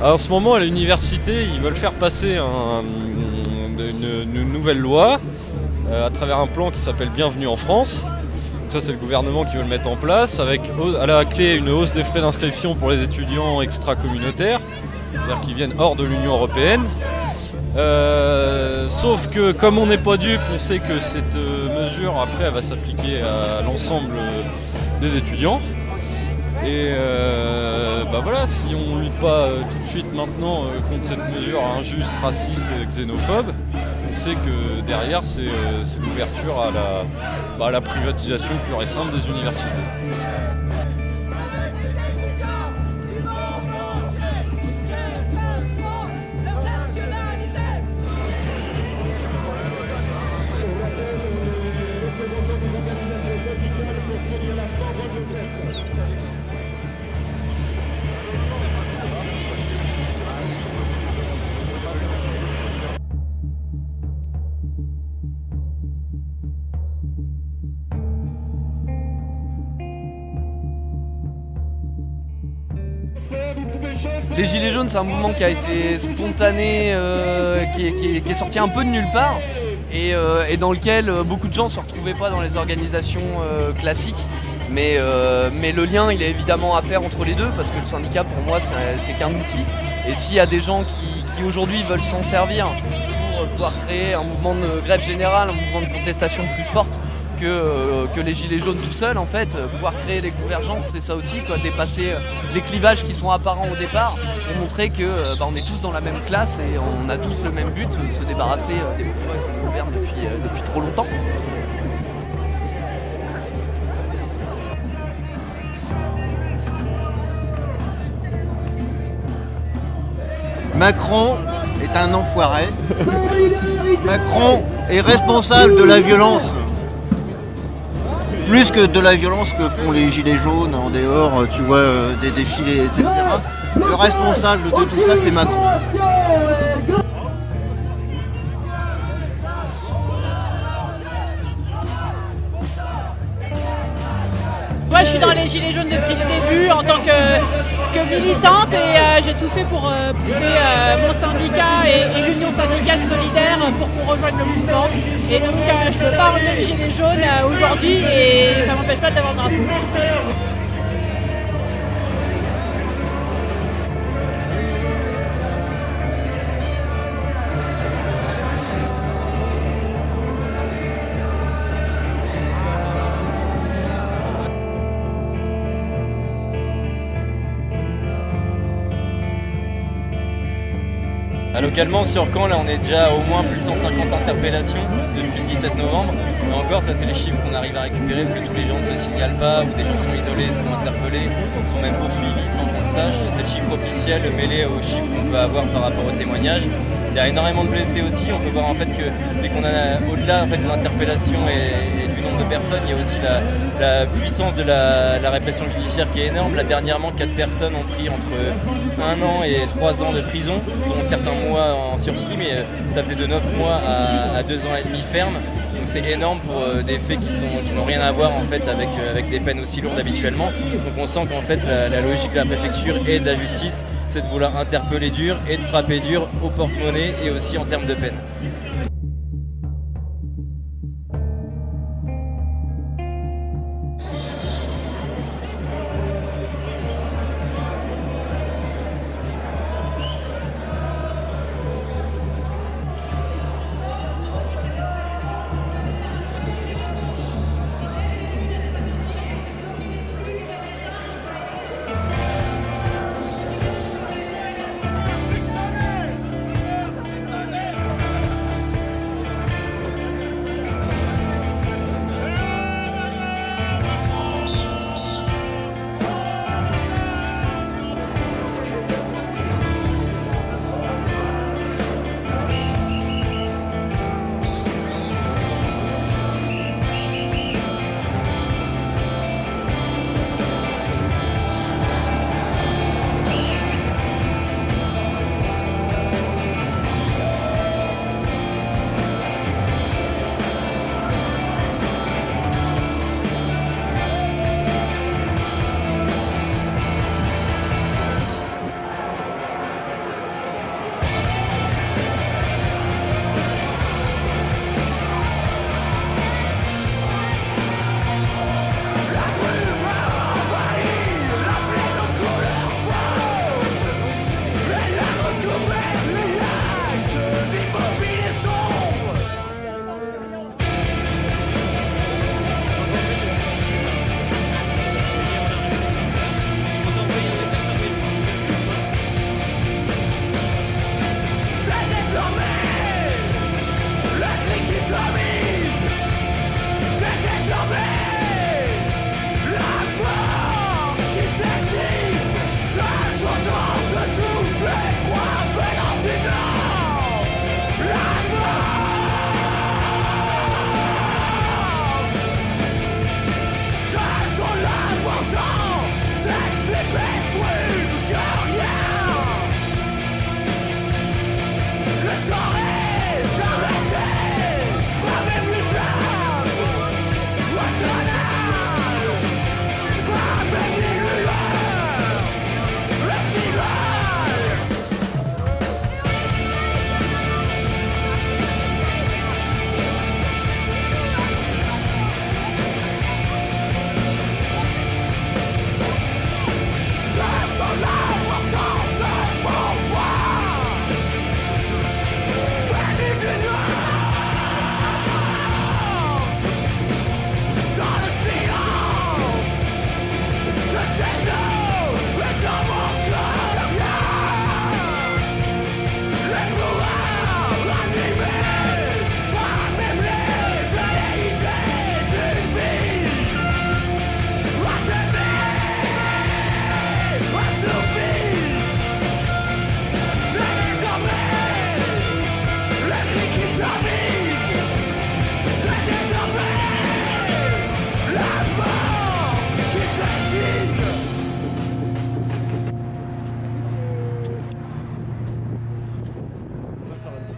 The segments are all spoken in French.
En ce moment, à l'université, ils veulent faire passer une nouvelle loi à travers un plan qui s'appelle Bienvenue en France. Donc ça, c'est le gouvernement qui veut le mettre en place, avec à la clé une hausse des frais d'inscription pour les étudiants extra-communautaires, c'est-à-dire qui viennent hors de l'Union européenne. Sauf que comme on n'est pas dupe, on sait que cette mesure après elle va s'appliquer à l'ensemble des étudiants. Et voilà, si on ne lutte pas tout de suite maintenant contre cette mesure injuste, raciste, xénophobe, on sait que derrière c'est l'ouverture à la privatisation pure et simple des universités. Les Gilets jaunes, c'est un mouvement qui a été spontané, qui est sorti un peu de nulle part et dans lequel beaucoup de gens ne se retrouvaient pas dans les organisations classiques. Mais le lien, il est évidemment à faire entre les deux parce que le syndicat, pour moi, c'est qu'un outil. Et s'il y a des gens qui aujourd'hui veulent s'en servir pour pouvoir créer un mouvement de grève générale, un mouvement de contestation plus forte, que les gilets jaunes tout seuls, en fait, pouvoir créer des convergences, c'est ça aussi, quoi, dépasser les clivages qui sont apparents au départ, pour montrer que on est tous dans la même classe et on a tous le même but, se débarrasser des bourgeois qui nous gouvernent depuis trop longtemps. Macron est un enfoiré. Macron est responsable de la violence. Plus que de la violence que font les gilets jaunes en dehors, tu vois, des défilés, etc. Le responsable de tout ça, c'est Macron. Moi, je suis dans les Gilets jaunes depuis le début en tant que militante et j'ai tout fait pour pousser mon syndicat et l'Union syndicale solidaire pour qu'on rejoigne le mouvement. Et donc, je ne peux pas enlever le gilet jaune aujourd'hui et ça ne m'empêche pas d'avoir le drapeau. Localement sur Caen, là on est déjà au moins plus de 150 interpellations depuis le 17 novembre. Mais encore, ça c'est les chiffres qu'on arrive à récupérer parce que tous les gens ne se signalent pas ou des gens sont isolés, sont interpellés, sont même poursuivis sans qu'on le sache. C'est le chiffre officiel mêlé aux chiffres qu'on peut avoir par rapport aux témoignages. Il y a énormément de blessés aussi. On peut voir en fait que dès qu'on a au-delà en fait, des interpellations et du nombre de personnes, il y a aussi la puissance de la répression judiciaire qui est énorme. Là dernièrement, 4 personnes ont pris entre 1 an et 3 ans de prison, dont certains mois en sursis, mais ça fait de 9 mois à 2 ans et demi ferme. Donc c'est énorme pour des faits qui n'ont rien à voir en fait avec des peines aussi lourdes habituellement. Donc on sent qu'en fait la logique de la préfecture et de la justice, c'est de vouloir interpeller dur et de frapper dur au porte-monnaie et aussi en termes de peine.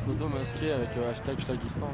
photo masquée avec hashtag Schlagistan.